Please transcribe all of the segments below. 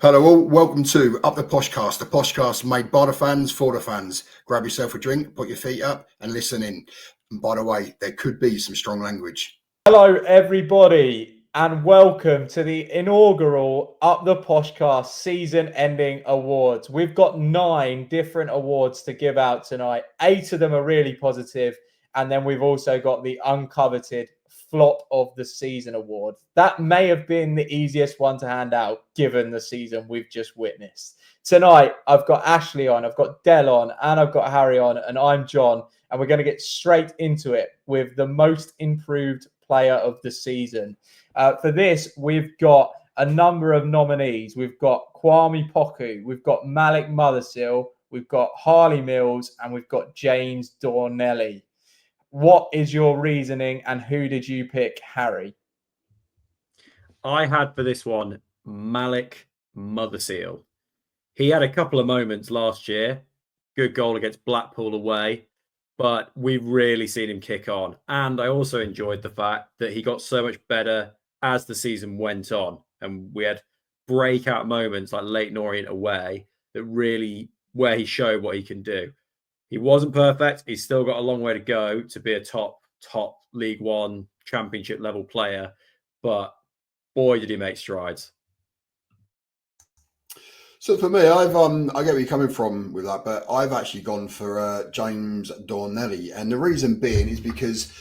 Hello all, welcome to Up the Poshcast, the Poshcast made by the fans for the fans. Grab yourself a drink, put your feet up and listen in. And by the way, there could be some strong language. Hello everybody and welcome to the inaugural Up the Poshcast season-ending awards. We've got 9 different awards to give out tonight. 8 of them are really positive, and then we've also got the uncoveted Flop of the Season award. That may have been the easiest one to hand out given the season we've just witnessed. Tonight, I've got Ashley on, I've got Del on, and I've got Harry on, and I'm John. And we're going to get straight into it with the most improved player of the season. For this, we've got a number of nominees. We've got Kwame Poku, we've got Malik Mothersill, we've got Harley Mills, and we've got James Dornelly. What is your reasoning and who did you pick, Harry? I had for this one Malik Mothersill. He had a couple of moments last year. Good goal against Blackpool away, but we've really seen him kick on. And I also enjoyed the fact that he got so much better as the season went on. And we had breakout moments like Leyton Orient away that really where he showed what he can do. He wasn't perfect. He's still got a long way to go to be a top League One championship level player. But boy, did he make strides. So for me, I get where you're coming from with that, but I've actually gone for James Dornelly. And the reason being is because,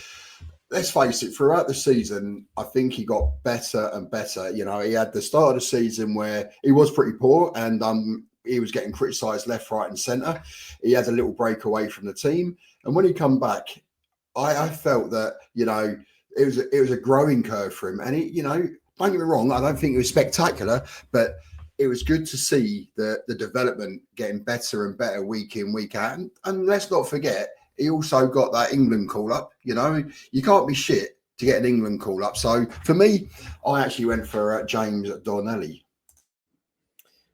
let's face it, throughout the season, I think he got better and better. You know, he had the start of the season where he was pretty poor and he was getting criticised left, right and centre. He had a little break away from the team. And when he come back, I felt that, you know, it was a growing curve for him. And, he, you know, don't get me wrong, I don't think it was spectacular, but it was good to see the development getting better and better week in, week out. And let's not forget, he also got that England call-up. You know, you can't be shit to get an England call-up. So for me, I actually went for James Dornelly.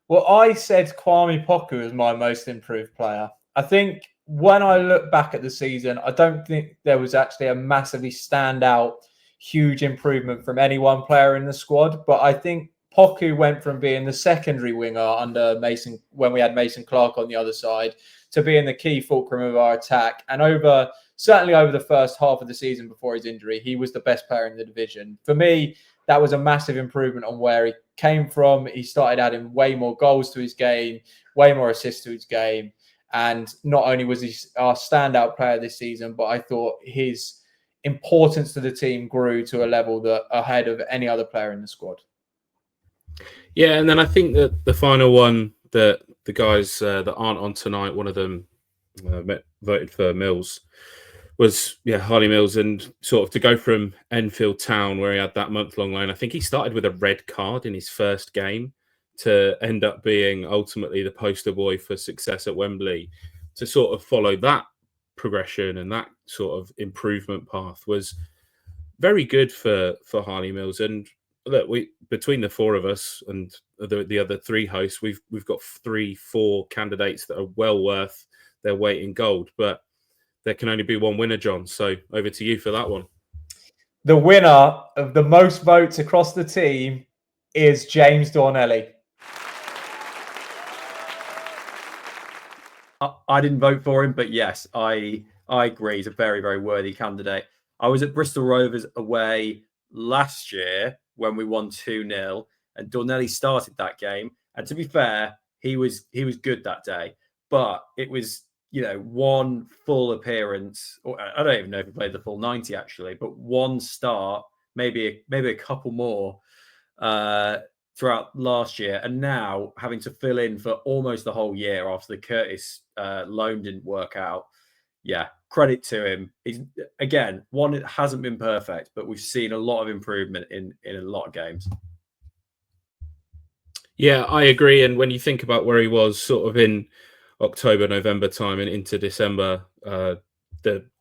Well, I said Kwame Poku as my most improved player. I think when I look back at the season, I don't think there was actually a massively standout, huge improvement from any one player in the squad. But I think Poku went from being the secondary winger under Mason, when we had Mason Clark on the other side, to being the key fulcrum of our attack. And certainly over the first half of the season before his injury, he was the best player in the division. For me, that was a massive improvement on where he came from. He started adding way more goals to his game, way more assists to his game. And not only was he our standout player this season, but I thought his importance to the team grew to a level that ahead of any other player in the squad. Yeah, and then I think that the final one that the guys that aren't on tonight, one of them voted for Mills, was Harley Mills, and sort of to go from Enfield Town where he had that month-long loan. I think he started with a red card in his first game to end up being ultimately the poster boy for success at Wembley. To sort of follow that progression and that sort of improvement path was very good for Harley Mills. And look, between the 4 of us and the other 3 hosts, we've got 4 candidates that are well worth their weight in gold. But there can only be one winner, John. So over to you for that one. The winner of the most votes across the team is James Dornelly. I didn't vote for him, but yes, I agree. He's a very, very worthy candidate. I was at Bristol Rovers away last year when we won 2-0, and Dornelly started that game. And to be fair, he was good that day. But it was, you know, one full appearance, or I don't even know if he played the full 90 actually, but one start, maybe a couple more throughout last year, and now having to fill in for almost the whole year after the Curtis loan didn't work out. Yeah, credit to him. He's, again, one, it hasn't been perfect, but we've seen a lot of improvement in a lot of games. Yeah, I agree. And when you think about where he was sort of in October, November time and into December,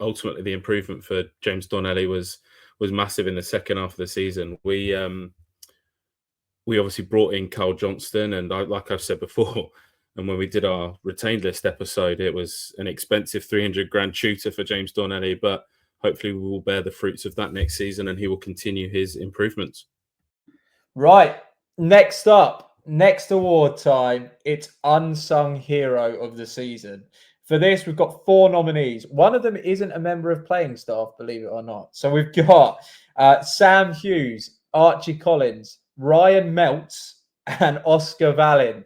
ultimately the improvement for James Dornelly was massive in the second half of the season. We obviously brought in Carl Johnston, and like I've said before, and when we did our retained list episode, it was an expensive 300 grand tutor for James Dornelly, but hopefully we will bear the fruits of that next season and he will continue his improvements. Right. Next up, next award time, it's Unsung Hero of the Season. For this, we've got 4 nominees. One of them isn't a member of playing staff, believe it or not. So we've got Sam Hughes, Archie Collins, Ryan Meltz, and Oscar Vallin.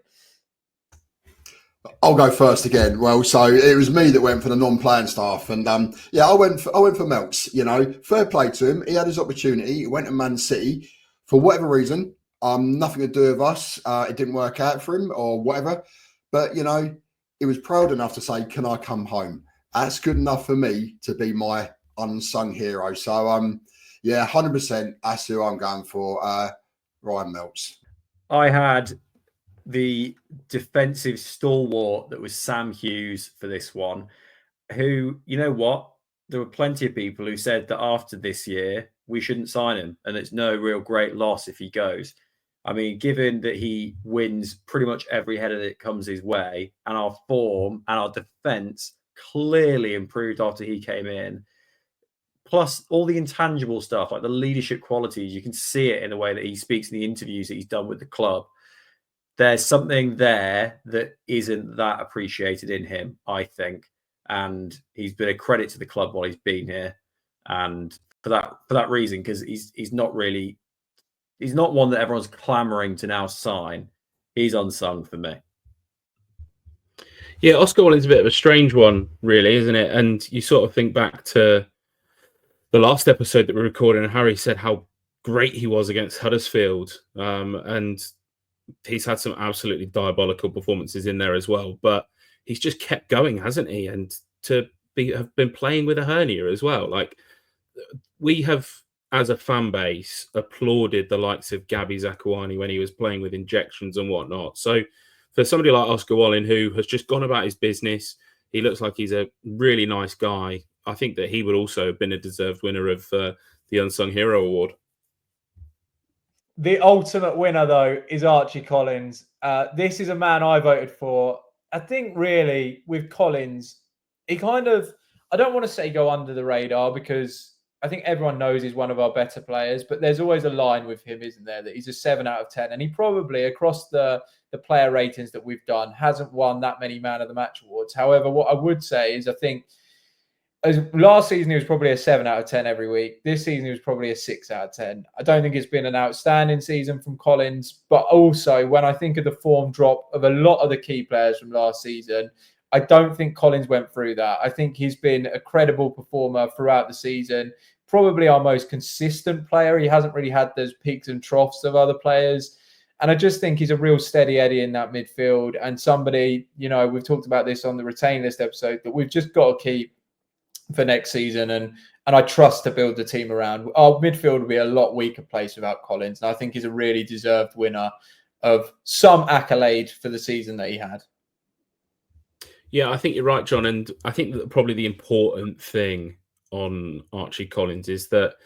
I'll go first again. Well, so it was me that went for the non-playing staff, and I went for Melks. You know, fair play to him. He had his opportunity. He went to Man City for whatever reason. Nothing to do with us. It didn't work out for him or whatever. But you know, he was proud enough to say, "Can I come home?" That's good enough for me to be my unsung hero. So 100%. That's who I'm going for. Ryan Melks. I had the defensive stalwart that was Sam Hughes for this one, who, you know what? There were plenty of people who said that after this year, we shouldn't sign him. And it's no real great loss if he goes. I mean, given that he wins pretty much every header that comes his way, and our form and our defense clearly improved after he came in, plus all the intangible stuff, like the leadership qualities, you can see it in the way that he speaks in the interviews that he's done with the club. There's something there that isn't that appreciated in him, I think. And he's been a credit to the club while he's been here. And for that reason, because he's not one that everyone's clamoring to now sign. He's unsung for me. Yeah, Oscar Wilde's a bit of a strange one, really, isn't it? And you sort of think back to the last episode that we recorded, and Harry said how great he was against Huddersfield. And he's had some absolutely diabolical performances in there as well, but he's just kept going, hasn't he? And to have been playing with a hernia as well. Like, we have, as a fan base, applauded the likes of Gabby Zakuani when he was playing with injections and whatnot. So for somebody like Oscar Wilde, who has just gone about his business, he looks like he's a really nice guy. I think that he would also have been a deserved winner of the Unsung Hero Award. The ultimate winner, though, is Archie Collins. This is a man I voted for. I think, really, with Collins, he kind of, I don't want to say go under the radar, because I think everyone knows he's one of our better players, but there's always a line with him, isn't there, that he's a 7 out of 10. And he probably, across the player ratings that we've done, hasn't won that many Man of the Match awards. However, what I would say is I think, as last season, he was probably a 7 out of 10 every week. This season, he was probably a 6 out of 10. I don't think it's been an outstanding season from Collins, but also when I think of the form drop of a lot of the key players from last season, I don't think Collins went through that. I think he's been a credible performer throughout the season, probably our most consistent player. He hasn't really had those peaks and troughs of other players. And I just think he's a real steady Eddie in that midfield, and somebody, you know, we've talked about this on the retain list episode, that we've just got to keep for next season, and I trust to build the team around. Our midfield will be a lot weaker place without Collins, and I think he's a really deserved winner of some accolade for the season that he had. Yeah, I think you're right, John, and I think that probably the important thing on Archie Collins is that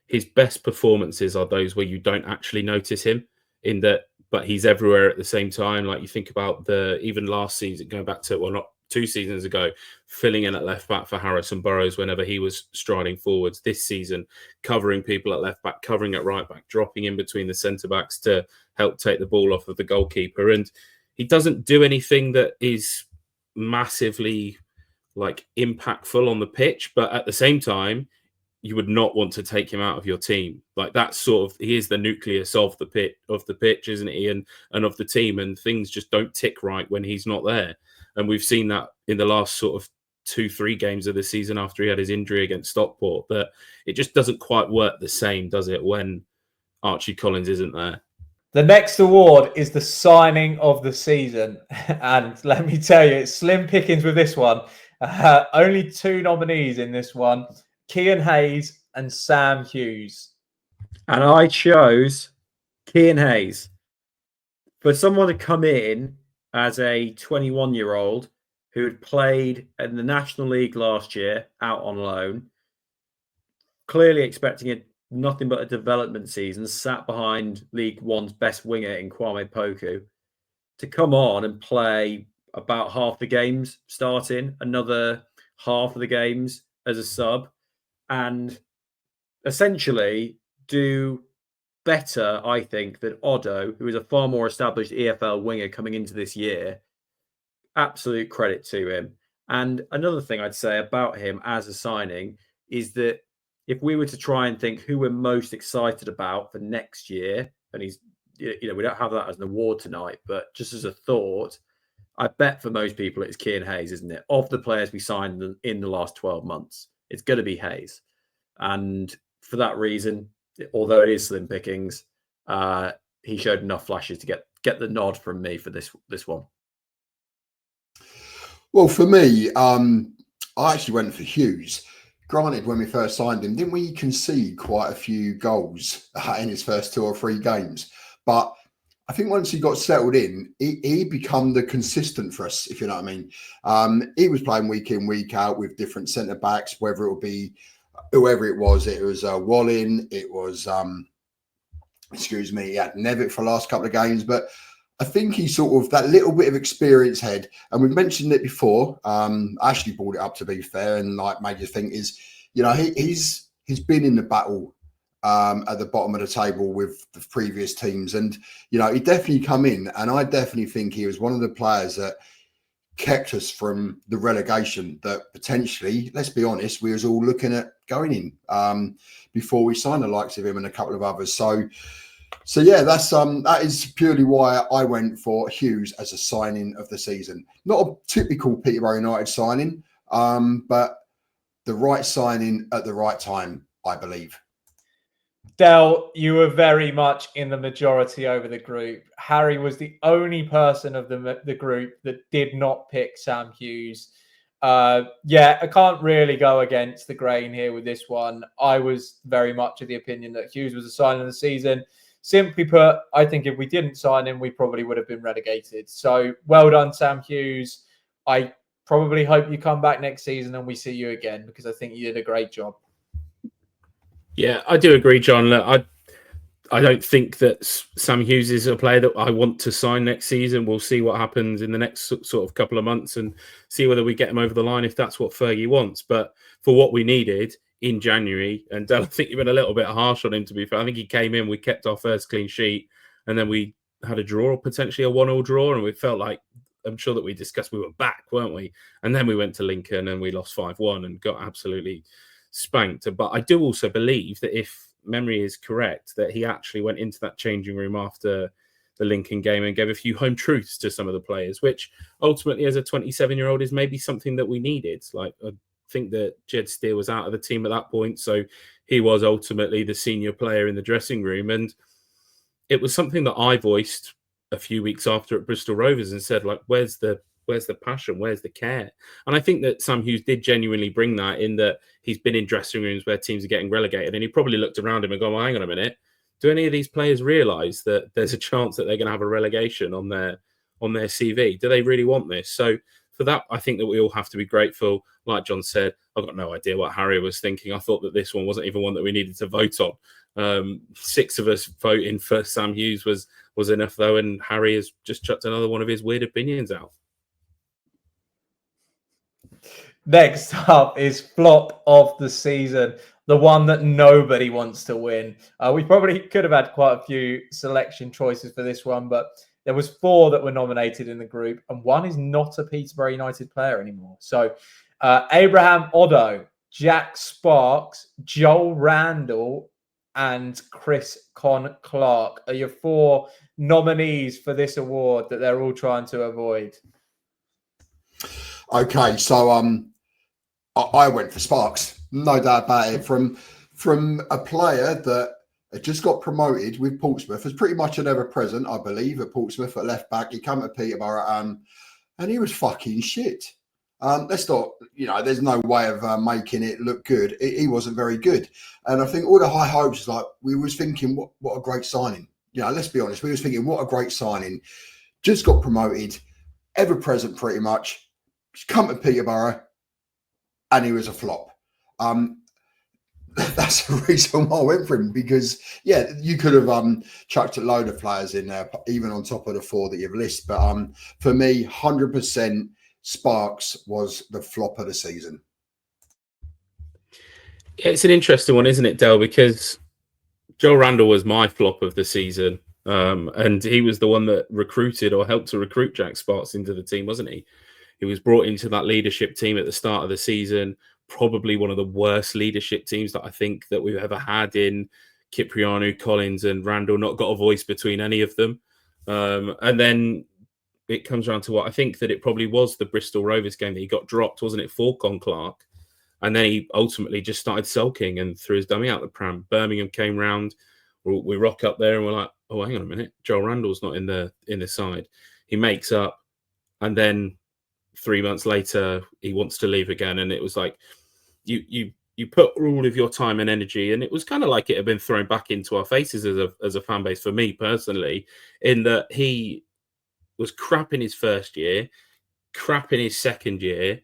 his best performances are those where you don't actually notice him, in that, but he's everywhere at the same time. Like, you think about even last season, going back to, well, not 2 seasons ago, filling in at left back for Harrison Burrows whenever he was striding forwards. This season, covering people at left back, covering at right back, dropping in between the centre backs to help take the ball off of the goalkeeper. And he doesn't do anything that is massively impactful on the pitch, but at the same time, you would not want to take him out of your team. Like, that's sort of, he is the nucleus of the pitch, isn't he? And of the team, and things just don't tick right when he's not there. And we've seen that in the last sort of 2-3 games of the season after he had his injury against Stockport. But it just doesn't quite work the same, does it, when Archie Collins isn't there? The next award is the signing of the season. And let me tell you, it's slim pickings with this one. Only 2 nominees in this one, Kean Hayes and Sam Hughes. And I chose Kean Hayes. For someone to come in as a 21-year-old who had played in the National League last year out on loan, clearly expecting nothing but a development season, sat behind League One's best winger in Kwame Poku, to come on and play about half the games starting, another half of the games as a sub, and essentially do better, I think, than Odo, who is a far more established EFL winger coming into this year. Absolute credit to him. And another thing I'd say about him as a signing is that if we were to try and think who we're most excited about for next year, and he's, we don't have that as an award tonight, but just as a thought, I bet for most people it's Kean Hayes, isn't it? Of the players we signed in the last 12 months, it's going to be Hayes. And for that reason, although it is slim pickings, he showed enough flashes to get the nod from me for this one. Well, for me, I actually went for Hughes. Granted, when we first signed him, didn't we concede quite a few goals in his first 2 or 3 games? But I think once he got settled in, he become the consistent for us, if you know what I mean. He was playing week in, week out with different centre backs, whether it would be whoever it was. It was Wallin, it was, he had Nevitt for the last couple of games. But I think he's sort of that little bit of experience head. And we've mentioned it before. Ashley brought it up, to be fair, and like made you think is, he's been in the battle at the bottom of the table with the previous teams. And, he definitely come in. And I definitely think he was one of the players that kept us from the relegation that potentially, let's be honest, we was all looking at going in before we signed the likes of him and a couple of others. So yeah, that is purely why I went for Hughes as a signing of the season. Not a typical Peterborough United signing, but the right signing at the right time, I believe. Del, you were very much in the majority over the group. Harry was the only person of the group that did not pick Sam Hughes. I can't really go against the grain here with this one. I was very much of the opinion that Hughes was a signing of the season. Simply put, I think if we didn't sign him, we probably would have been relegated. So well done, Sam Hughes. I probably hope you come back next season and we see you again, because I think you did a great job. Yeah, I do agree, John. Look, I don't think that Sam Hughes is a player that I want to sign next season. We'll see what happens in the next sort of couple of months and see whether we get him over the line if that's what Fergie wants. But for what we needed in January, and I think you've been a little bit harsh on him, to be fair. I think he came in, we kept our first clean sheet, and then we had a draw, potentially a 1-1 draw, and we felt like, I'm sure that we discussed we were back, weren't we? And then we went to Lincoln and we lost 5-1 and got absolutely spanked. But I do also believe that if memory is correct, that he actually went into that changing room after the Lincoln game and gave a few home truths to some of the players, which ultimately as a 27-year-old is maybe something that we needed. Like, I think that Jed Steer was out of the team at that point, so he was ultimately the senior player in the dressing room. And it was something that I voiced a few weeks after at Bristol Rovers and said, like, where's the passion? Where's the care? And I think that Sam Hughes did genuinely bring that, in that he's been in dressing rooms where teams are getting relegated, and he probably looked around him and gone, well, hang on a minute. Do any of these players realise that there's a chance that they're going to have a relegation on their CV? Do they really want this? So for that, I think that we all have to be grateful. Like John said, I've got no idea what Harry was thinking. I thought that this one wasn't even one that we needed to vote on. 6 of us voting for Sam Hughes was enough, though, and Harry has just chucked another one of his weird opinions out. Next up is flop of the season, the one that nobody wants to win. We probably could have had quite a few selection choices for this one, but there was 4 that were nominated in the group, and one is not a Peterborough United player anymore. So Abraham Odo, Jack Sparks, Joel Randall, and Chris Con Clark are your 4 nominees for this award that they're all trying to avoid. Okay, so I went for Sparks, no doubt about it. From a player that had just got promoted with Portsmouth, was pretty much an ever-present, I believe, at Portsmouth at left back. He came to Peterborough, and he was fucking shit. Let's not, there's no way of making it look good. He wasn't very good, and I think all the high hopes, like, we was thinking, what a great signing. Let's be honest, we was thinking, what a great signing. Just got promoted, ever-present pretty much. He's come to Peterborough, and he was a flop. That's the reason why I went for him, because, you could have chucked a load of players in there, even on top of the 4 that you've listed. But for me, 100% Sparks was the flop of the season. It's an interesting one, isn't it, Del? Because Joe Randall was my flop of the season. And he was the one that recruited or helped to recruit Jack Sparks into the team, wasn't he? He was brought into that leadership team at the start of the season, probably one of the worst leadership teams that I think that we've ever had in Cipriano, Collins and Randall, not got a voice between any of them. And then it comes around to what I think that it probably was the Bristol Rovers game that he got dropped, wasn't it, for Con Clark? And then he ultimately just started sulking and threw his dummy out the pram. Birmingham came round. We rock up there and we're like, oh, hang on a minute. Joel Randall's not in the side. He makes up. And then 3 months later, he wants to leave again. And it was like, you put all of your time and energy. And it was kind of like it had been thrown back into our faces as a fan base for me personally, in that he was crap in his first year, crap in his second year,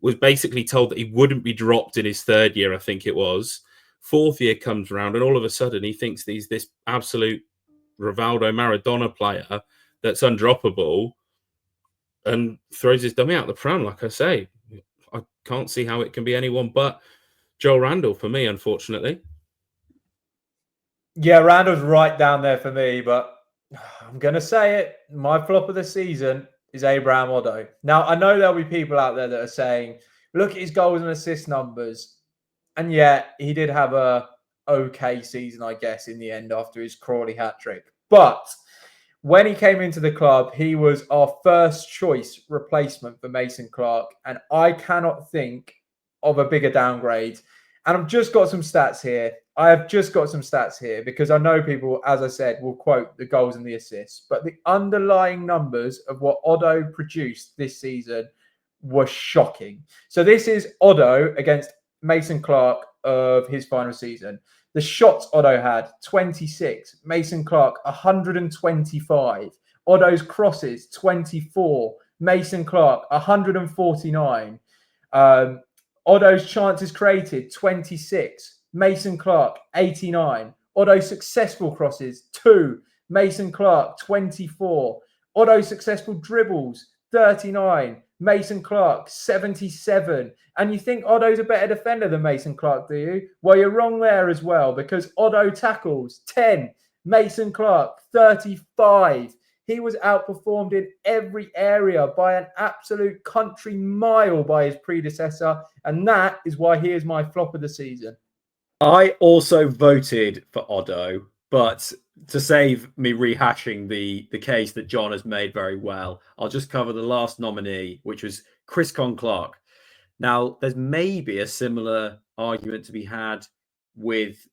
was basically told that he wouldn't be dropped in his third year, I think it was. Fourth year comes around, and all of a sudden he thinks he's this absolute Rivaldo Maradona player that's undroppable and throws his dummy out the pram, like I say. I can't see how it can be anyone but Joel Randall for me, unfortunately. Yeah, Randall's right down there for me, but I'm going to say it. My flop of the season is Abraham Oddo. Now, I know there'll be people out there that are saying, look at his goals and assist numbers. And yeah, he did have a okay season, I guess, in the end after his Crawley hat-trick. But when he came into the club, he was our first choice replacement for Mason Clark. And I cannot think of a bigger downgrade. And I've just got some stats here. I have just got some stats here because I know people, as I said, will quote the goals and the assists. But the underlying numbers of what Oddo produced this season were shocking. So this is Oddo against Mason Clark of his final season. The shots Oddo had, 26. Mason Clark, 125. Oddo's crosses, 24. Mason Clark, 149. Oddo's chances created, 26. Mason Clark, 89. Oddo's successful crosses, 2. Mason Clark, 24. Oddo's successful dribbles, 39. Mason Clark, 77. And you think Oddo's a better defender than Mason Clark, do you? Well, you're wrong there as well, because Oddo tackles, 10. Mason Clark, 35. He was outperformed in every area by an absolute country mile by his predecessor. And that is why he is my flop of the season. I also voted for Oddo, but to save me rehashing the case that John has made very well, I'll just cover the last nominee, which was Chris Con Clark. Now, there's maybe a similar argument to be had with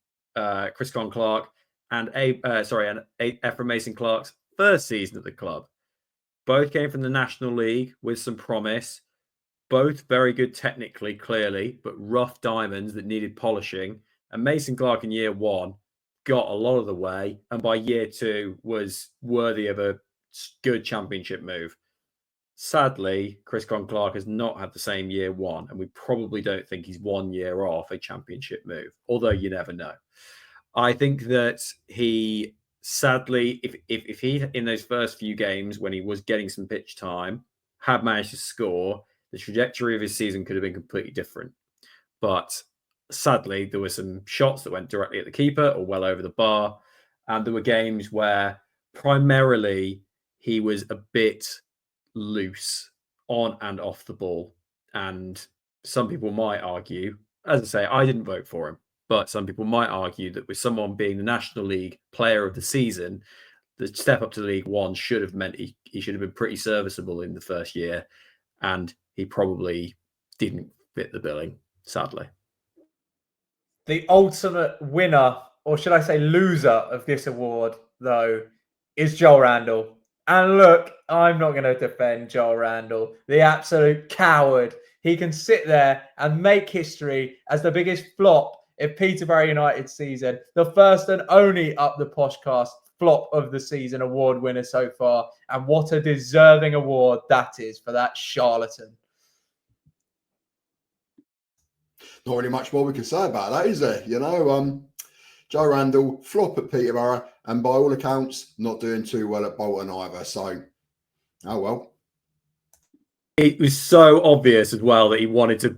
Chris Con Clark and Ephraim Mason Clark's first season at the club. Both came from the National League with some promise. Both very good technically, clearly, but rough diamonds that needed polishing. And Mason Clark in year one got a lot of the way, and by year two was worthy of a good championship move. Sadly, Chris Con Clark has not had the same year one, and we probably don't think he's 1 year off a championship move, although you never know. I think that he, sadly, if he, in those first few games when he was getting some pitch time, had managed to score, the trajectory of his season could have been completely different. But sadly, there were some shots that went directly at the keeper or well over the bar. And there were games where primarily he was a bit loose on and off the ball. And some people might argue, as I say, I didn't vote for him, but some people might argue that with someone being the National League player of the season, the step up to League One should have meant he should have been pretty serviceable in the first year. And he probably didn't fit the billing, sadly. The ultimate winner, or should I say loser of this award, though, is Joel Randall. And look, I'm not going to defend Joel Randall, the absolute coward. He can sit there and make history as the biggest flop in Peterborough United's season, the first and only Up the Poshcast flop of the season award winner so far. And what a deserving award that is for that charlatan. Not really much more we can say about that, is there? You know, Joe Randall, flop at Peterborough, and by all accounts, not doing too well at Bolton either. So, oh well. It was so obvious as well that he wanted to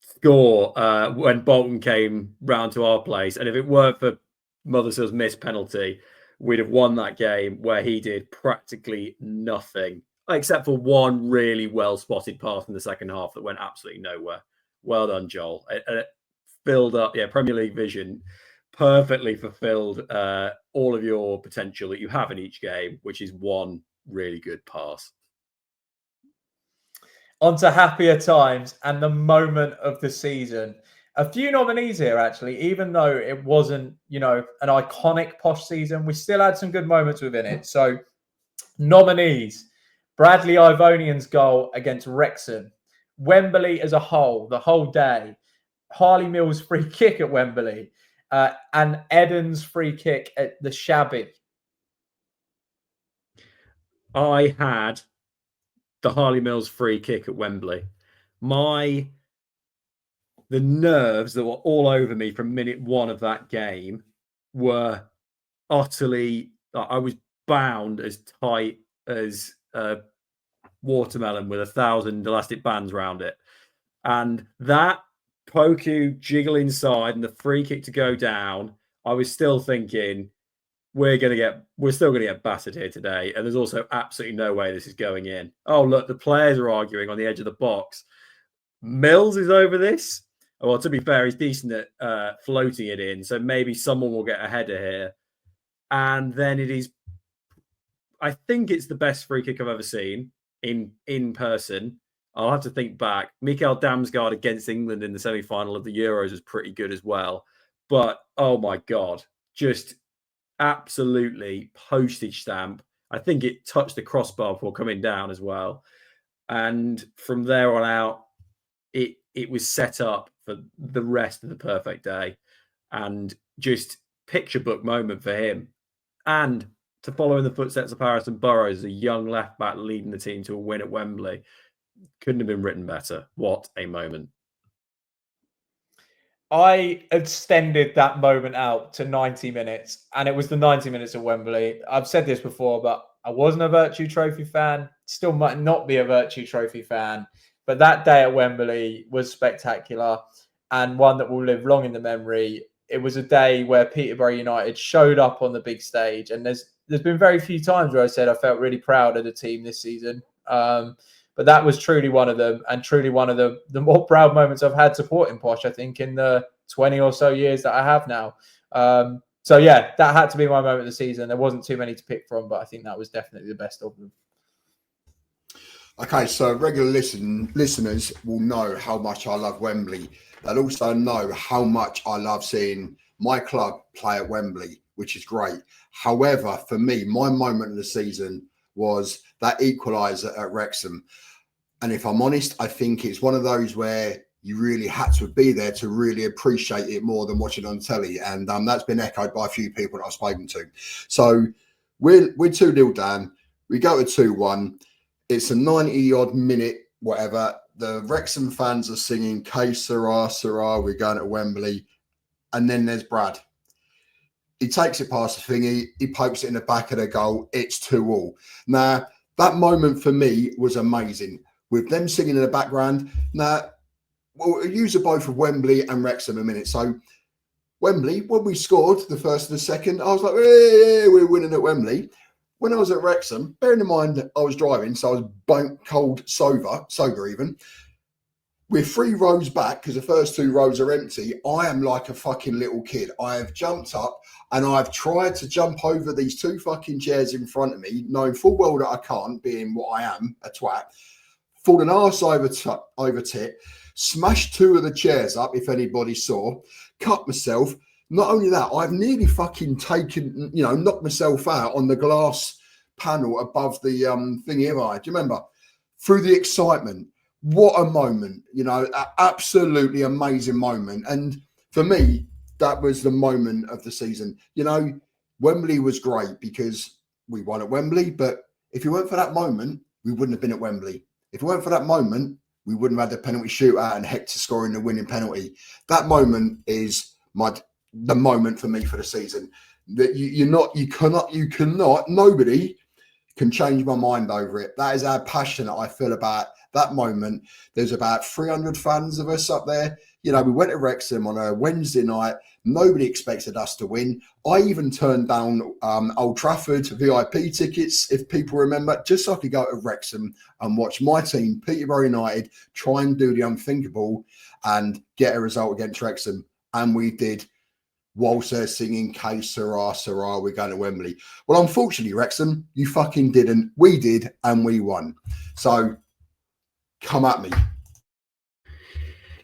score when Bolton came round to our place. And if it weren't for Mothersil's missed penalty, we'd have won that game, where he did practically nothing except for one really well-spotted pass in the second half that went absolutely nowhere. Well done, Joel. It filled up, Premier League vision, perfectly fulfilled all of your potential that you have in each game, which is one really good pass. On to happier times and the moment of the season. A few nominees here, actually, even though it wasn't, an iconic Posh season, we still had some good moments within it. So, nominees: Bradley Ivonian's goal against Wrexham, Wembley as a whole, the whole day, Harley Mills' free kick at Wembley, and Eden's free kick at the Shabby. I had the Harley Mills free kick at Wembley. The nerves that were all over me from minute one of that game were utterly... I was bound as tight as a watermelon with 1,000 elastic bands around it. And that Poku jiggle inside and the free kick to go down, I was still thinking, we're still going to get battered here today. And there's also absolutely no way this is going in. Oh, look, the players are arguing on the edge of the box. Mills is over this. Well, to be fair, he's decent at floating it in. So maybe someone will get a header here. And then it is, I think it's the best free kick I've ever seen in person. I'll have to think back. Mikael Damsgaard against England in the semi-final of the Euros was pretty good as well. But, oh my God, just absolutely postage stamp. I think it touched the crossbar before coming down as well. And from there on out, it was set up for the rest of the perfect day. And just picture book moment for him. And to follow in the footsteps of Harrison Burrows, a young left-back leading the team to a win at Wembley. Couldn't have been written better. What a moment. I extended that moment out to 90 minutes, and it was the 90 minutes at Wembley. I've said this before, but I wasn't a Virtue Trophy fan, still might not be a Virtue Trophy fan, but that day at Wembley was spectacular and one that will live long in the memory. It was a day where Peterborough United showed up on the big stage, and there's been very few times where I said I felt really proud of the team this season. But that was truly one of them, and truly one of the more proud moments I've had supporting Posh, I think, in the 20 or so years that I have now. So, yeah, that had to be my moment of the season. There wasn't too many to pick from, but I think that was definitely the best of them. Okay, so regular listeners will know how much I love Wembley. They'll also know how much I love seeing my club play at Wembley, which is great. However, for me, my moment of the season was that equaliser at Wrexham. And if I'm honest, I think it's one of those where you really had to be there to really appreciate it more than watching on telly. And that's been echoed by a few people that I've spoken to. So we're 2-0 down. We go to 2-1. It's a 90-odd minute, whatever. The Wrexham fans are singing, K Sarah, Sarah, we're going to Wembley. And then there's Brad. He takes it past the thingy. He pokes it in the back of the goal. It's 2-2. Now, that moment for me was amazing. With them singing in the background. Now, we'll use the both of Wembley and Wrexham a minute. So, Wembley, when we scored the first and the second, I was like, hey, we're winning at Wembley. When I was at Wrexham, bearing in mind I was driving, so I was bone cold sober even. We're 3 rows back because the first 2 rows are empty. I am like a fucking little kid. I have jumped up and I've tried to jump over these 2 fucking chairs in front of me, knowing full well that I can't, being what I am, a twat. Fallen arse over tit, smashed 2 of the chairs up, if anybody saw, cut myself. Not only that, I've nearly fucking taken, knocked myself out on the glass panel above the thing here. Do you remember? Through the excitement. What a moment, absolutely amazing moment. And for me, that was the moment of the season. Wembley was great because we won at Wembley, but if it weren't for that moment, we wouldn't have been at Wembley. If it weren't for that moment, we wouldn't have had the penalty shootout and Hector scoring the winning penalty. That moment is the moment for me for the season. That you cannot, nobody can change my mind over it. That is how passionate I feel about that moment. There's about 300 fans of us up there. You know, we went to Wrexham on a Wednesday night. Nobody expected us to win. I even turned down Old Trafford VIP tickets, if people remember, just so I could go to Wrexham and watch my team, Peterborough United, try and do the unthinkable and get a result against Wrexham. And we did, whilst they're singing K Sarah, Sarah, we're going to Wembley. Well, unfortunately, Wrexham, you fucking didn't. We did, and we won. So come at me.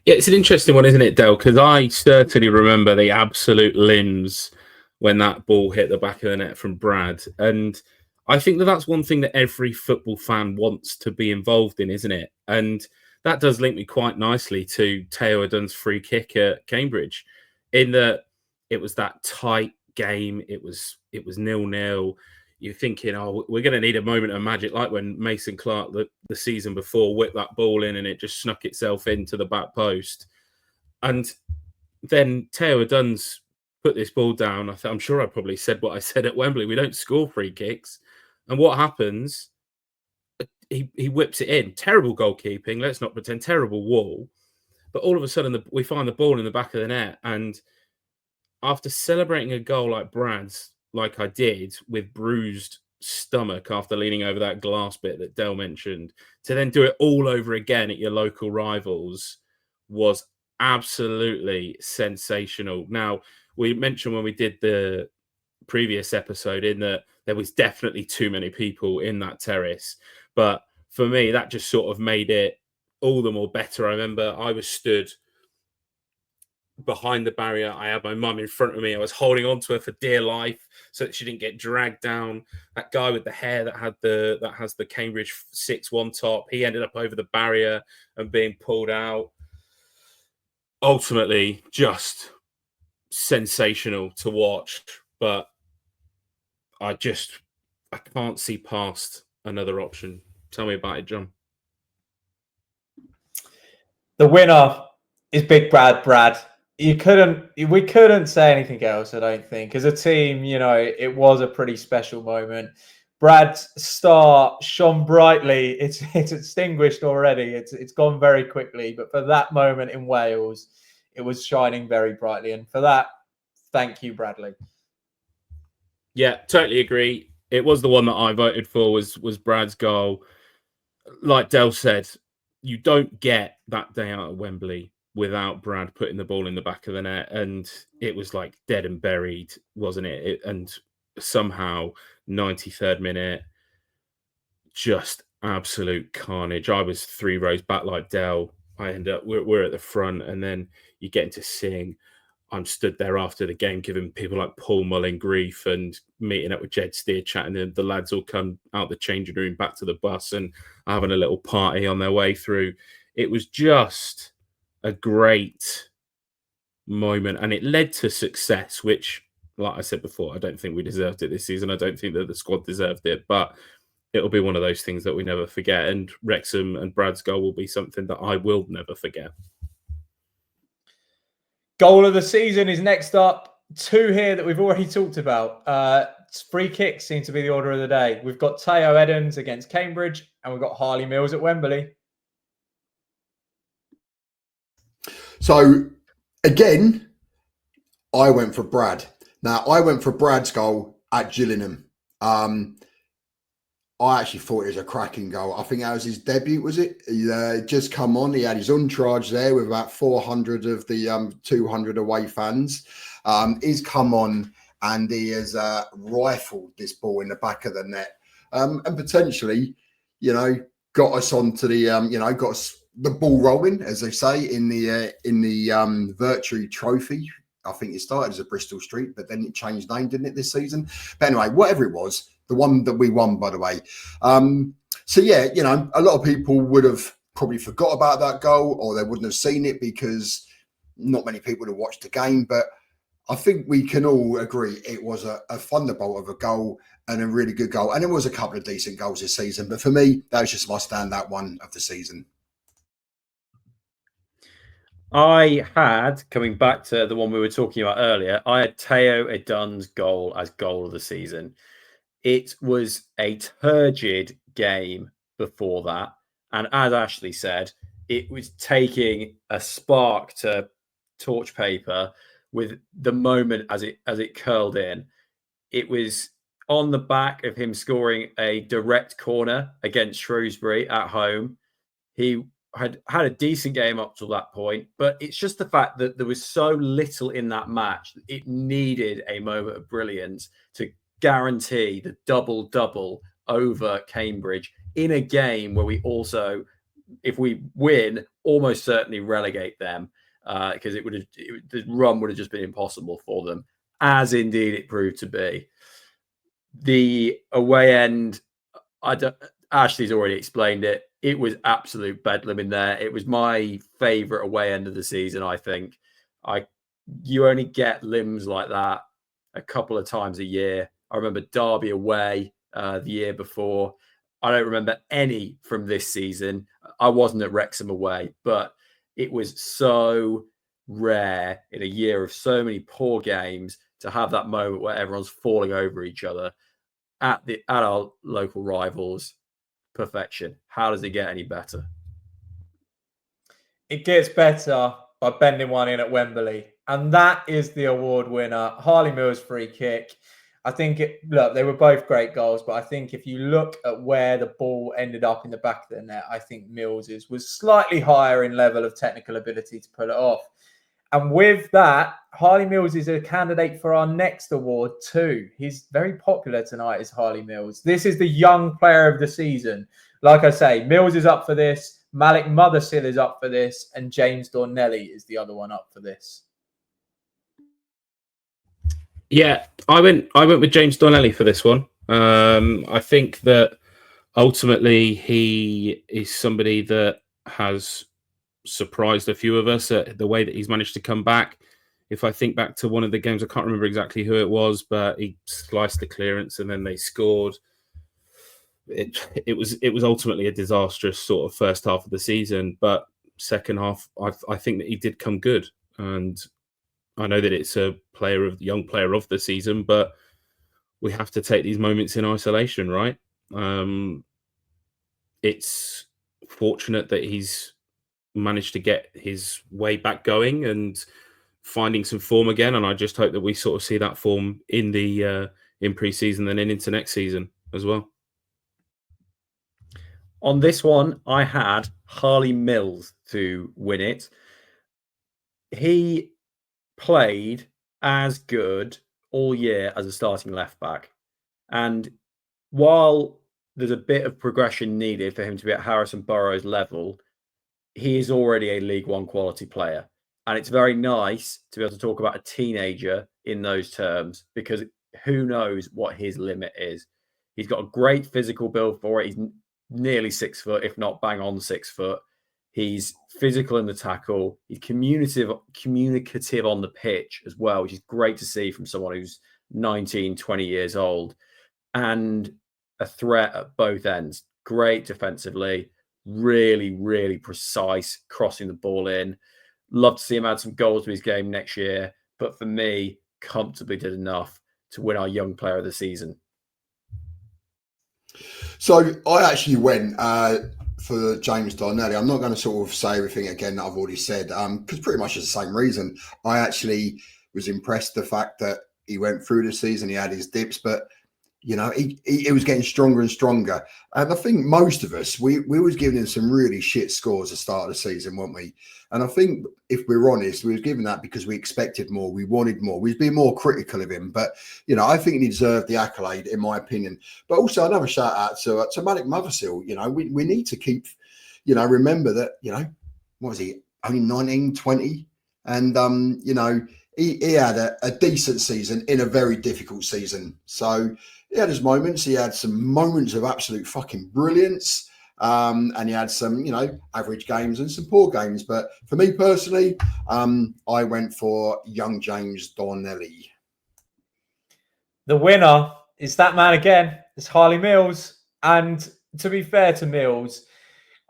Yeah, it's an interesting one, isn't it, Del? Because I certainly remember the absolute limbs when that ball hit the back of the net from Brad. And I think that that's one thing that every football fan wants to be involved in, isn't it? And that does link me quite nicely to Theo Adun's free kick at Cambridge, in that it was that tight game. It was 0-0. You're thinking, oh, we're going to need a moment of magic, like when Mason Clark, the season before, whipped that ball in and it just snuck itself into the back post. And then Theo Adun's put this ball down. I'm sure I probably said what I said at Wembley. We don't score free kicks. And what happens? He whips it in. Terrible goalkeeping. Let's not pretend. Terrible wall. But all of a sudden, we find the ball in the back of the net. And after celebrating a goal like Brad's, like I did, with bruised stomach after leaning over that glass bit that Del mentioned, to then do it all over again at your local rivals was absolutely sensational. Now, we mentioned when we did the previous episode in that there was definitely too many people in that terrace. But for me, that just sort of made it all the more better. I remember I was stood behind the barrier. I had my mum in front of me. I was holding on to her for dear life so that she didn't get dragged down. That guy with the hair that has the Cambridge 6-1 top, he ended up over the barrier and being pulled out. Ultimately, just sensational to watch. But I can't see past another option. Tell me about it, John. The winner is Big Brad. We couldn't say anything else, I don't think. As a team, you know, it was a pretty special moment. Brad's star shone brightly. It's extinguished already. It's gone very quickly. But for that moment in Wales, it was shining very brightly. And for that, thank you, Bradley. Yeah, totally agree. It was the one that I voted for, was Brad's goal. Like Del said, you don't get that day out at Wembley without Brad putting the ball in the back of the net. And it was like dead and buried, wasn't it? And somehow, 93rd minute, just absolute carnage. I was 3 rows back like Del. I end up, we're at the front, and then you get into sing. I'm stood there after the game giving people like Paul Mullin grief and meeting up with Jed Steer, chatting. The lads all come out the changing room back to the bus and having a little party on their way through. It was just a great moment, and it led to success, which, like I said before, I don't think we deserved it this season. I don't think that the squad deserved it, but it'll be one of those things that we never forget. And Wrexham and Brad's goal will be something that I will never forget. Goal of the season is next up. 2 here that we've already talked about. Free kicks seem to be the order of the day. We've got Theo Edens against Cambridge, and we've got Harley Mills at Wembley. So, again, I went for Brad. Now, I went for Brad's goal at Gillingham. I actually thought it was a cracking goal. I think that was his debut, was it? He just come on. He had his uncharged there with about 400 of the 200 away fans. He's come on and he has rifled this ball in the back of the net, and potentially, you know, got us onto the, got us the ball rolling, as they say, in the Virtue Trophy. I think it started as a Bristol Street, but then it changed name, didn't it, this season? But anyway, whatever it was, the one that we won, by the way. So, yeah, you know, a lot of people would have probably forgot about that goal, or they wouldn't have seen it because not many people would have watched the game. But I think we can all agree it was a thunderbolt of a goal and a really good goal. And there was a couple of decent goals this season. But for me, that was just my standout one of the season. I had, coming back to the one we were talking about earlier, I had Theo Edun's goal as goal of the season. It was a turgid game before that. And as Ashley said, it was taking a spark to torch paper with the moment as it curled in. It was on the back of him scoring a direct corner against Shrewsbury at home. He had a decent game up to that point, but it's just the fact that there was so little in that match. It needed a moment of brilliance to guarantee the double-double over Cambridge in a game where we also, if we win, almost certainly relegate them, because the run would have just been impossible for them, as indeed it proved to be. The away end, Ashley's already explained it. It was absolute bedlam in there. It was my favourite away end of the season, I think. You only get limbs like that a couple of times a year. I remember Derby away the year before. I don't remember any from this season. I wasn't at Wrexham away, but it was so rare in a year of so many poor games to have that moment where everyone's falling over each other at our local rivals. Perfection. How does it get any better? It gets better by bending one in at Wembley. And that is the award winner, Harley Mills free kick. I think, look, they were both great goals, but I think if you look at where the ball ended up in the back of the net, I think Mills's was slightly higher in level of technical ability to pull it off. And with that, Harley Mills is a candidate for our next award too. He's very popular tonight, is Harley Mills. This is the young player of the season. Like I say, Mills is up for this, Malik Mothersill is up for this, and James Dornelly is the other one up for this. Yeah, I went with James Dornelly for this one. I think that ultimately he is somebody that has surprised a few of us at the way that he's managed to come back. If I think back to one of the games, I can't remember exactly who it was, but he sliced the clearance and then they scored. It was ultimately a disastrous sort of first half of the season, but second half, I think that he did come good. And I know that it's a young player of the season, but we have to take these moments in isolation, right? It's fortunate that he's managed to get his way back going and finding some form again. And I just hope that we sort of see that form in pre-season and then into next season as well. On this one, I had Harley Mills to win it. He played as good all year as a starting left back. And while there's a bit of progression needed for him to be at Harrison Burrows' level, he is already a League One quality player. And it's very nice to be able to talk about a teenager in those terms, because who knows what his limit is. He's got a great physical build for it. He's nearly 6 foot, if not bang on 6 foot. He's physical in the tackle. He's communicative on the pitch as well, which is great to see from someone who's 19, 20 years old. And a threat at both ends. Great defensively. Really, really precise, crossing the ball in. Love to see him add some goals to his game next year. But for me, comfortably did enough to win our young player of the season. So I actually went for James Dornelly. I'm not going to sort of say everything again that I've already said, because pretty much it's the same reason. I actually was impressed the fact that he went through the season, he had his dips, but you know, he was getting stronger and stronger. And I think most of us, we was giving him some really shit scores at the start of the season, weren't we? And I think if we're honest, we was giving that because we expected more, we wanted more. We'd be more critical of him. But, you know, I think he deserved the accolade, in my opinion. But also another shout out to Malik Mothersill. You know, we need to keep, you know, remember that, you know, what was he, only 19, 20? And, you know, he had a decent season in a very difficult season. So he had his moments. He had some moments of absolute fucking brilliance. And he had some, you know, average games and some poor games. But for me personally, I went for young James Dornelly. The winner is that man again. It's Harley Mills. And to be fair to Mills,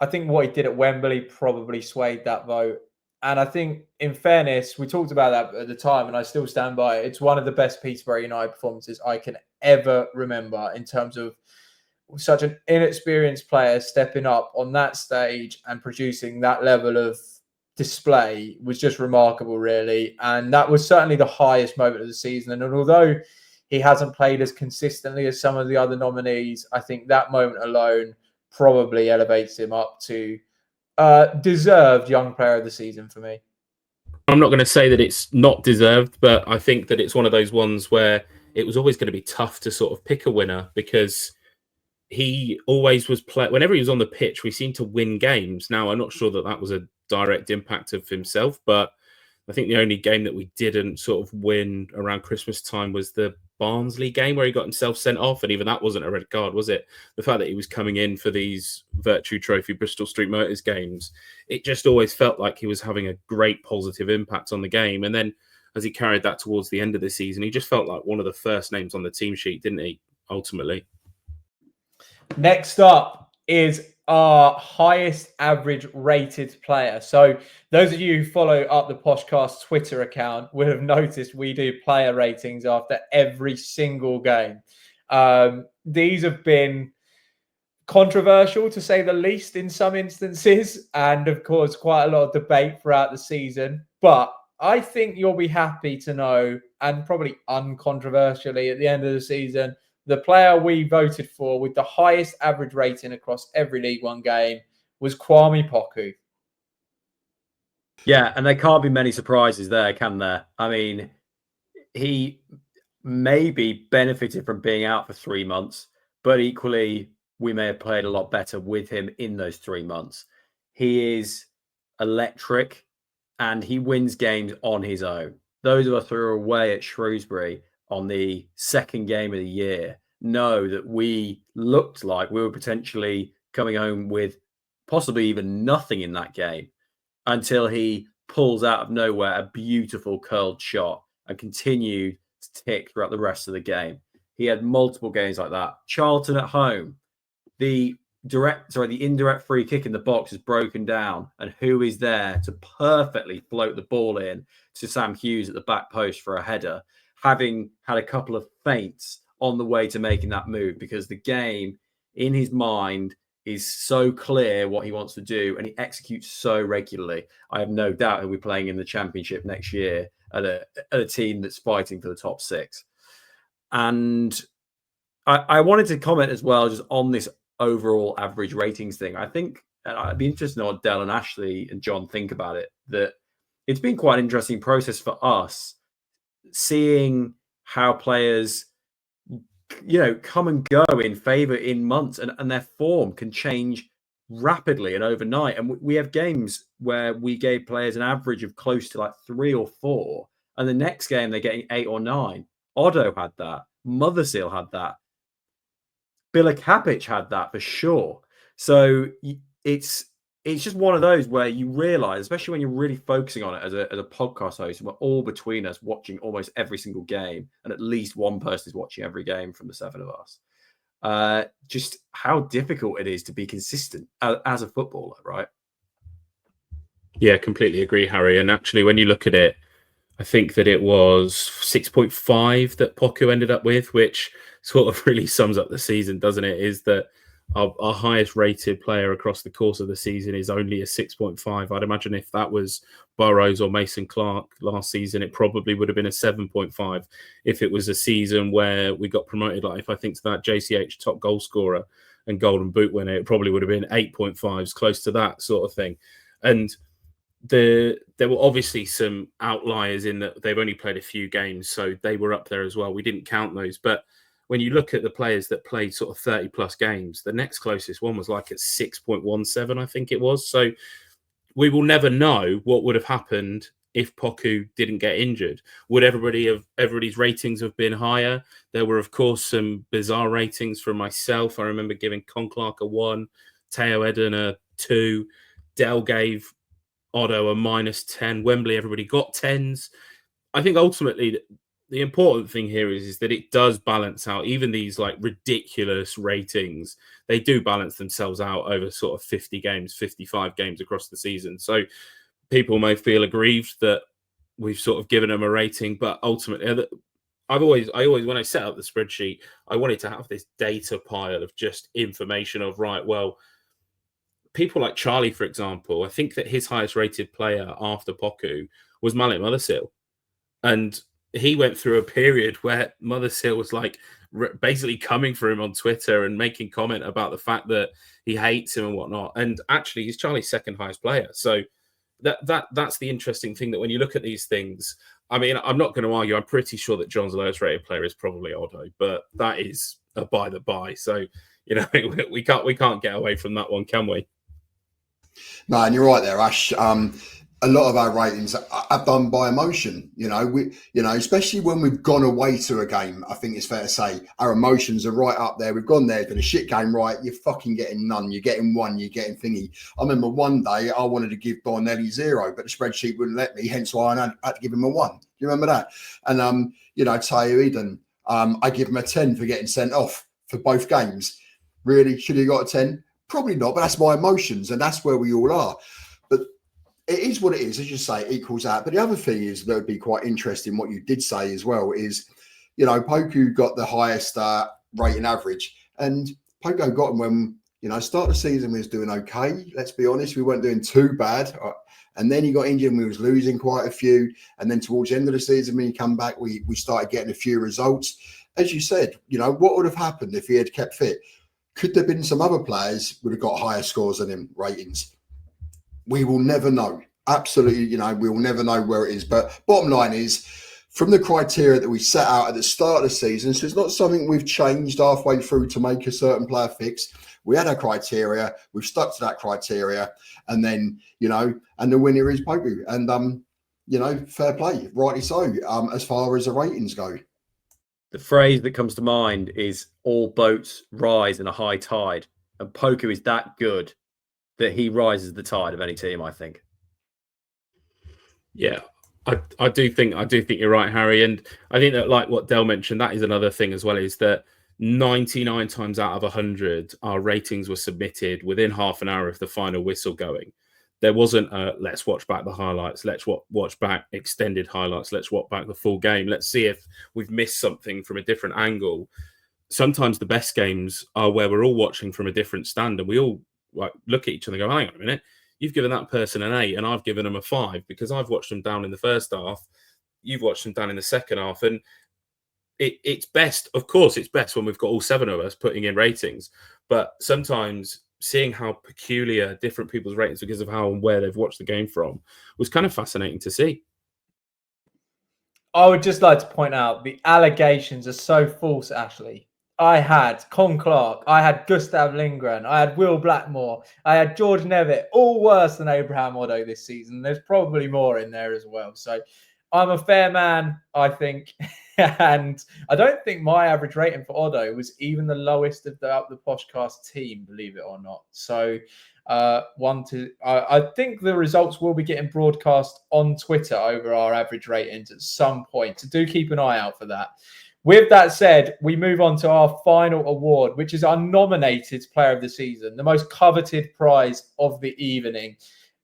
I think what he did at Wembley probably swayed that vote. And I think, in fairness, we talked about that at the time, and I still stand by it. It's one of the best Peterborough United performances I can ever remember in terms of such an inexperienced player stepping up on that stage and producing that level of display was just remarkable, really. And that was certainly the highest moment of the season. And although he hasn't played as consistently as some of the other nominees, I think that moment alone probably elevates him up to deserved young player of the season for me. I'm not going to say that it's not deserved, but I think that it's one of those ones where it was always going to be tough to sort of pick a winner, because he always was whenever he was on the pitch, we seemed to win games. Now, I'm not sure that that was a direct impact of himself, but I think the only game that we didn't sort of win around Christmas time was the Barnsley game where he got himself sent off, and even that wasn't a red card, was it? The fact that he was coming in for these Virtue Trophy Bristol Street Motors games, it just always felt like he was having a great positive impact on the game. And then as he carried that towards the end of the season, he just felt like one of the first names on the team sheet, didn't he, ultimately? Next up is our highest average rated player. So those of you who follow Up the Poshcast Twitter account would have noticed we do player ratings after every single game. These have been controversial, to say the least, in some instances, and of course quite a lot of debate throughout the season. But I think you'll be happy to know, and probably uncontroversially at the end of the season, the player we voted for with the highest average rating across every League One game was Kwame Poku. Yeah, and there can't be many surprises there, can there? I mean, he maybe benefited from being out for 3 months, but equally, we may have played a lot better with him in those 3 months. He is electric, and he wins games on his own. Those of us who are away at Shrewsbury on the second game of the year know that we looked like we were potentially coming home with possibly even nothing in that game, until he pulls out of nowhere a beautiful curled shot and continued to tick throughout the rest of the game. He had multiple games like that. Charlton at home, the indirect free kick in the box is broken down, and who is there to perfectly float the ball in to Sam Hughes at the back post for a header, having had a couple of feints on the way to making that move, because the game in his mind is so clear what he wants to do, and he executes so regularly. I have no doubt he'll be playing in the Championship next year at a team that's fighting for the top 6. And I wanted to comment as well just on this overall average ratings thing. I think, and I'd be interested to know what Del and Ashley and John think about it, that it's been quite an interesting process for us seeing how players, come and go in favour in months, and their form can change rapidly and overnight. And we have games where we gave players an average of close to like 3 or 4, and the next game they're getting 8 or 9. Otto had that. Motherseal had that. Bilakapic had that for sure. So it's just one of those where you realise, especially when you're really focusing on it as a podcast host, and we're all between us watching almost every single game, and at least one person is watching every game from the 7 of us, just how difficult it is to be consistent as a footballer, right? Yeah, completely agree, Harry. And actually, when you look at it, I think that it was 6.5 that Poku ended up with, which sort of really sums up the season, doesn't it? Is that our highest rated player across the course of the season is only a 6.5. I'd imagine if that was Burrows or Mason Clark last season, it probably would have been a 7.5. If it was a season where we got promoted, like if I think to that JCH top goal scorer and Golden Boot winner, it probably would have been 8.5s, close to that sort of thing. And there were obviously some outliers in that they've only played a few games, so they were up there as well. We didn't count those, but when you look at the players that played sort of 30 plus games, the next closest one was like at 6.17, I think it was. So we will never know what would have happened if Poku didn't get injured. Would everybody's ratings have been higher? There were, of course, some bizarre ratings from myself. I remember giving Con Clark a 1, Teo Eden a 2, Del gave Otto a -10. Wembley, everybody got 10s. I think ultimately the important thing here is that it does balance out. Even these like ridiculous ratings, they do balance themselves out over sort of 50 games, 55 games across the season. So people may feel aggrieved that we've sort of given them a rating, but ultimately I always, when I set up the spreadsheet, I wanted to have this data pile of just information of, right, well, people like Charlie, for example, I think that his highest rated player after Poku was Malik Mothersill. And he went through a period where Mothersill was like basically coming for him on Twitter and making comment about the fact that he hates him and whatnot. And actually, he's Charlie's second highest player. So that's the interesting thing, that when you look at these things, I mean, I'm not going to argue. I'm pretty sure that John's lowest rated player is probably Otto, but that is a by the by. So, you know, we can't get away from that one, can we? No, and you're right there, Ash. A lot of our ratings are done by emotion. Especially when we've gone away to a game. I think it's fair to say our emotions are right up there. We've gone there, done a shit game, right? You're fucking getting none. You're getting one. You're getting thingy. I remember one day I wanted to give Darnelli 0, but the spreadsheet wouldn't let me. Hence why I had to give him a 1. Do you remember that? And Tayo Eden, I give him a 10 for getting sent off for both games. Really, should he got a 10? Probably not, but that's my emotions, and that's where we all are. But it is what it is, as you say, it equals out. But the other thing is that would be quite interesting, what you did say as well, is, Poku got the highest rating average, and Poku got him when, start of the season we was doing okay. Let's be honest, we weren't doing too bad. And then he got injured and we was losing quite a few. And then towards the end of the season, when he come back, we started getting a few results. As you said, what would have happened if he had kept fit? Could there have been some other players would have got higher scores than him, ratings? We will never know. Absolutely, we will never know where it is. But bottom line is, from the criteria that we set out at the start of the season, so it's not something we've changed halfway through to make a certain player fix. We had our criteria, we've stuck to that criteria, and then, and the winner is Poku. And, fair play, rightly so, as far as the ratings go. The phrase that comes to mind is all boats rise in a high tide. And Poku is that good that he rises the tide of any team, I think. Yeah, I do think you're right, Harry. And I think that, like what Del mentioned, that is another thing as well, is that 99 times out of 100, our ratings were submitted within half an hour of the final whistle going. There wasn't a let's watch back the highlights, let's watch back extended highlights, let's watch back the full game, let's see if we've missed something from a different angle. Sometimes the best games are where we're all watching from a different stand and we all look at each other and go, hang on a minute, you've given that person an 8 and I've given them a 5 because I've watched them down in the first half, you've watched them down in the second half. And it's best, of course, it's best when we've got all 7 of us putting in ratings, but sometimes seeing how peculiar different people's ratings because of how and where they've watched the game from was kind of fascinating to see. I would just like to point out the allegations are so false, Ashley. I had Con Clark, I had Gustav Lindgren, I had Will Blackmore, I had George Nevitt, all worse than Abraham Otto this season. There's probably more in there as well. So I'm a fair man, I think. And I don't think my average rating for Otto was even the lowest of the UpThePoshcast team, believe it or not. So I think the results will be getting broadcast on Twitter over our average ratings at some point. So do keep an eye out for that. With that said, we move on to our final award, which is our nominated player of the season, the most coveted prize of the evening.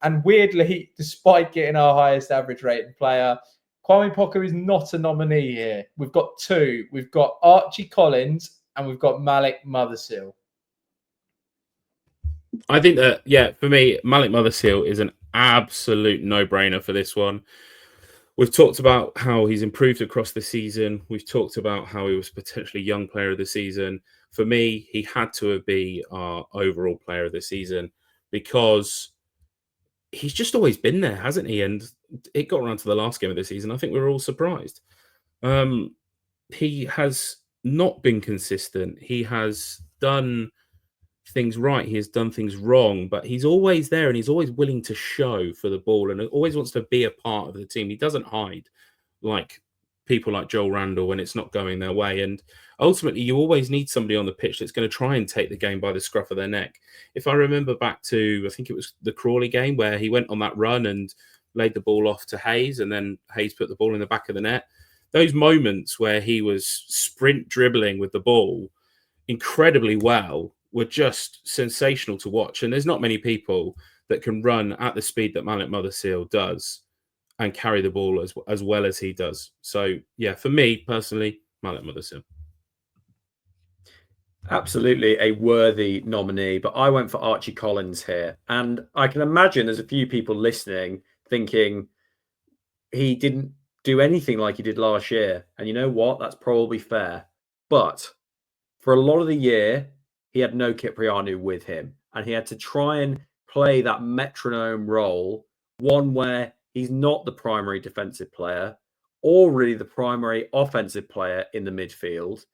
And weirdly, despite getting our highest average rated player, Kwame Poku is not a nominee here. We've got 2. We've got Archie Collins and we've got Malik Mothersill. I think that, for me, Malik Mothersill is an absolute no-brainer for this one. We've talked about how he's improved across the season. We've talked about how he was potentially young player of the season. For me, he had to be our overall player of the season because he's just always been there, hasn't he? And it got around to the last game of the season. I think we were all surprised. He has not been consistent. He has done things right. He has done things wrong, but he's always there and he's always willing to show for the ball and always wants to be a part of the team. He doesn't hide like people like Joel Randall when it's not going their way. And ultimately, you always need somebody on the pitch that's going to try and take the game by the scruff of their neck. If I remember back to, I think it was the Crawley game where he went on that run and laid the ball off to Hayes and then Hayes put the ball in the back of the net. Those moments where he was sprint dribbling with the ball incredibly well were just sensational to watch. And there's not many people that can run at the speed that Malik Mothersill does and carry the ball as well as he does. So, yeah, for me personally, Malik Mothersill. Absolutely a worthy nominee, but I went for Archie Collins here. And I can imagine there's a few people listening thinking he didn't do anything like he did last year. And you know what? That's probably fair. But for a lot of the year, he had no Kyprianou with him. And he had to try and play that metronome role, one where he's not the primary defensive player or really the primary offensive player in the midfield,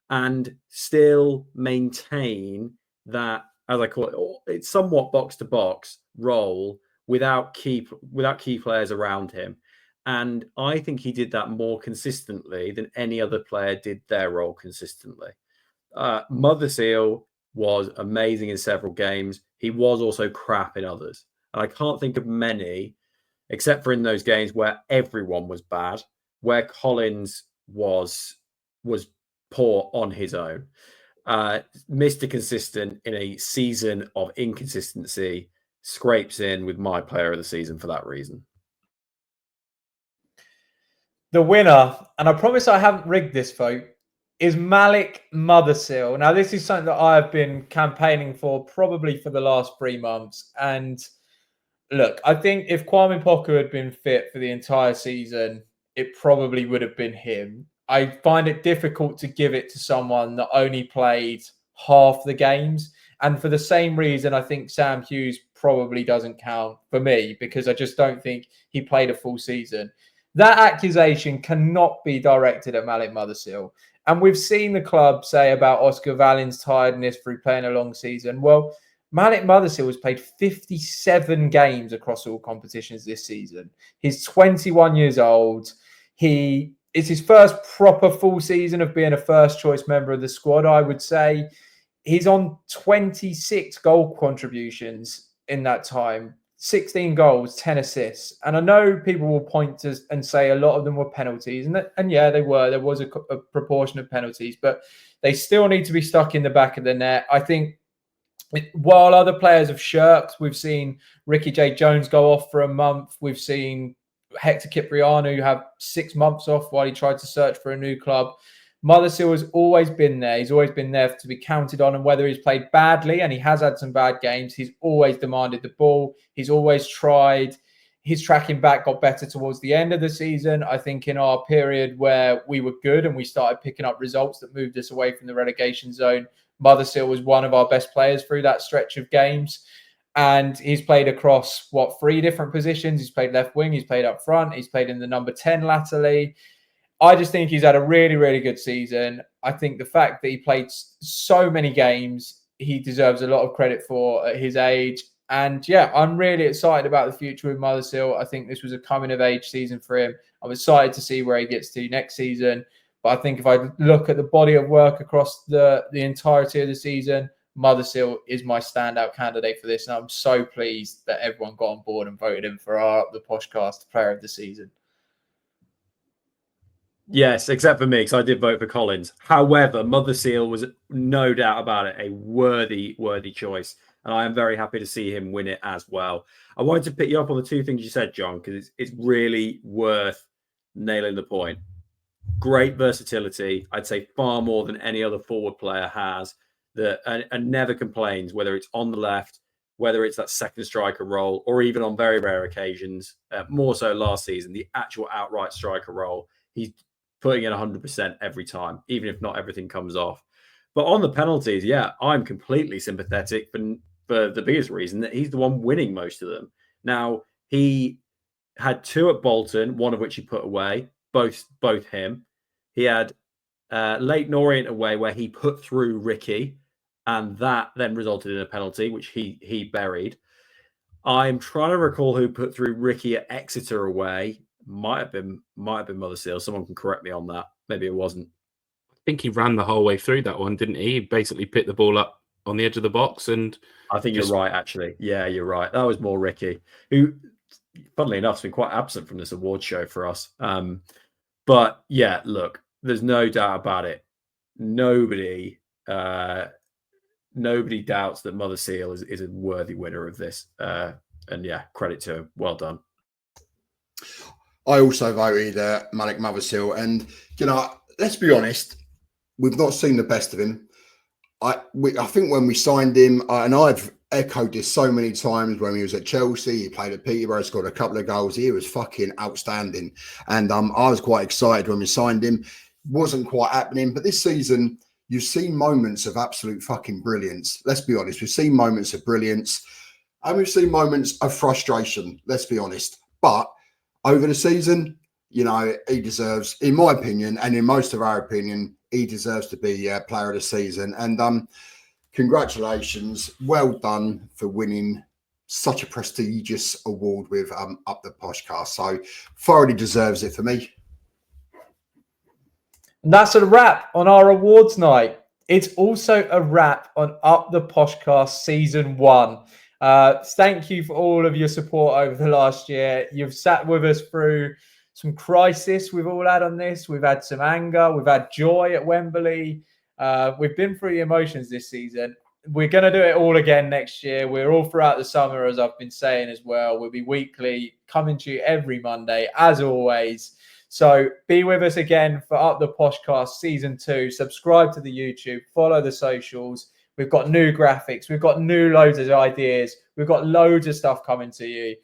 and still maintain that, as I call it, it's somewhat box to box role without key players around him. And I think he did that more consistently than any other player did their role consistently. Mothersill was amazing in several games. He was also crap in others. And I can't think of many, except for in those games where everyone was bad, where Collins was poor on his own. Mr. Consistent in a season of inconsistency scrapes in with my player of the season for that reason. The winner, and I promise I haven't rigged this vote, is Malik Mothersill. Now, this is something that I have been campaigning for probably for the last 3 months. And look, I think if Kwame Poku had been fit for the entire season, it probably would have been him. I find it difficult to give it to someone that only played half the games. And for the same reason, I think Sam Hughes probably doesn't count for me, because I just don't think he played a full season. That accusation cannot be directed at Malik Mothersill. And we've seen the club say about Oscar Vallin's tiredness through playing a long season. Well, Malik Mothersill has played 57 games across all competitions this season. He's 21 years old. It's his first proper full season of being a first choice member of the squad, I would say. He's on 26 goal contributions in that time. 16 goals, 10 assists. And I know people will point to and say a lot of them were penalties. And yeah, they were. There was a proportion of penalties, but they still need to be stuck in the back of the net. I think while other players have shirked, we've seen Ricky J. Jones go off for a month. We've seen Hector Kyprianou have 6 months off while he tried to search for a new club. Mothersill has always been there. He's always been there to be counted on. And whether he's played badly, and he has had some bad games, he's always demanded the ball. He's always tried. His tracking back got better towards the end of the season. I think in our period where we were good and we started picking up results that moved us away from the relegation zone, Mothersill was one of our best players through that stretch of games. And he's played across, 3 different positions. He's played left wing. He's played up front. He's played in the number 10 latterly. I just think he's had a really, really good season. I think the fact that he played so many games, he deserves a lot of credit for at his age. And yeah, I'm really excited about the future with Mothersill. I think this was a coming of age season for him. I'm excited to see where he gets to next season. But I think if I look at the body of work across the entirety of the season, Mothersill is my standout candidate for this. And I'm so pleased that everyone got on board and voted him for our UpThePoshcast player of the season. Yes, except for me, because I did vote for Collins. However, Mothersill was no doubt about it a worthy choice. And I am very happy to see him win it as well. I wanted to pick you up on the 2 things you said, John, because it's really worth nailing the point. Great versatility. I'd say far more than any other forward player has, and never complains, whether it's on the left, whether it's that second striker role, or even on very rare occasions, more so last season, the actual outright striker role. He's putting in 100% every time, even if not everything comes off. But on the penalties, yeah, I'm completely sympathetic for the biggest reason that he's the one winning most of them. Now, he had 2 at Bolton, one of which he put away, both him. He had Leighton Orient away where he put through Ricky, and that then resulted in a penalty, which he buried. I'm trying to recall who put through Ricky at Exeter away. Might have been Mothersill. Someone can correct me on that. Maybe it wasn't. I think he ran the whole way through that one, didn't he? He basically picked the ball up on the edge of the box, and I think you're right. Actually, yeah, you're right. That was more Ricky, who, funnily enough, has been quite absent from this award show for us. But yeah, look, there's no doubt about it. Nobody doubts that Mothersill is a worthy winner of this. And yeah, credit to him. Well done. I also voted Malik Mothersill, and let's be honest, we've not seen the best of him. I think when we signed him, and I've echoed this so many times, when he was at Chelsea, he played at Peterborough, scored a couple of goals. He was fucking outstanding, and I was quite excited when we signed him. Wasn't quite happening, but this season you've seen moments of absolute fucking brilliance. Let's be honest, we've seen moments of brilliance, and we've seen moments of frustration. Let's be honest, but over the season, he deserves, in my opinion, and in most of our opinion, he deserves to be player of the season. And congratulations, well done for winning such a prestigious award with Up the Poshcast. So thoroughly deserves it for me. And that's a wrap on our awards night. It's also a wrap on Up the Poshcast Season 1. Thank you for all of your support over the last year. You've sat with us through some crisis we've all had on this. We've had some anger. We've had joy at Wembley. We've been through the emotions this season. We're going to do it all again next year. We're all throughout the summer, as I've been saying as well. We'll be weekly, coming to you every Monday, as always. So be with us again for Up the Poshcast Season 2. Subscribe to the YouTube, follow the socials. We've got new graphics. We've got loads of ideas. We've got loads of stuff coming to you.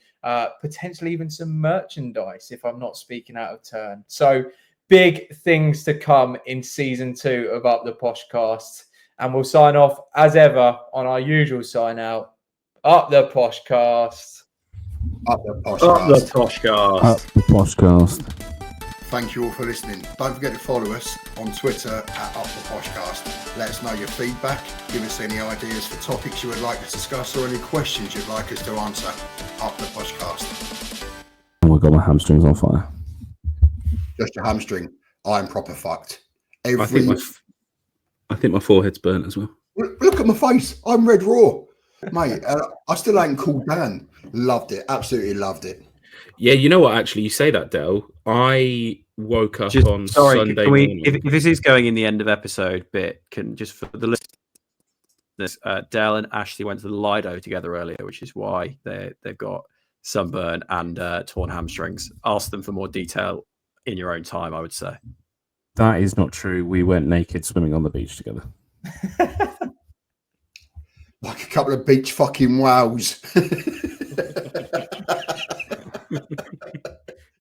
Potentially even some merchandise, if I'm not speaking out of turn. So big things to come in Season 2 of Up the Poshcast. And we'll sign off, as ever, on our usual sign out. Up the Poshcast. Up the Poshcast. Up the Poshcast. Up the Poshcast. Thank you all for listening. Don't forget to follow us on Twitter at UpThePoshcast. Let us know your feedback. Give us any ideas for topics you would like to discuss or any questions you'd like us to answer. Up the Poshcast. Oh my god, my hamstring's on fire. Just your hamstring. I'm proper fucked. I think my forehead's burnt as well. Look at my face. I'm red raw. Mate, I still ain't cooled down. Loved it. Absolutely loved it. Yeah, you know what? Actually, you say that, Del. I woke up on Sunday morning. If this is going in the end of episode bit, can just for the listeners, Del and Ashley went to the Lido together earlier, which is why they've got sunburn and torn hamstrings. Ask them for more detail in your own time, I would say. That is not true. We went naked swimming on the beach together. Like a couple of beach fucking wows.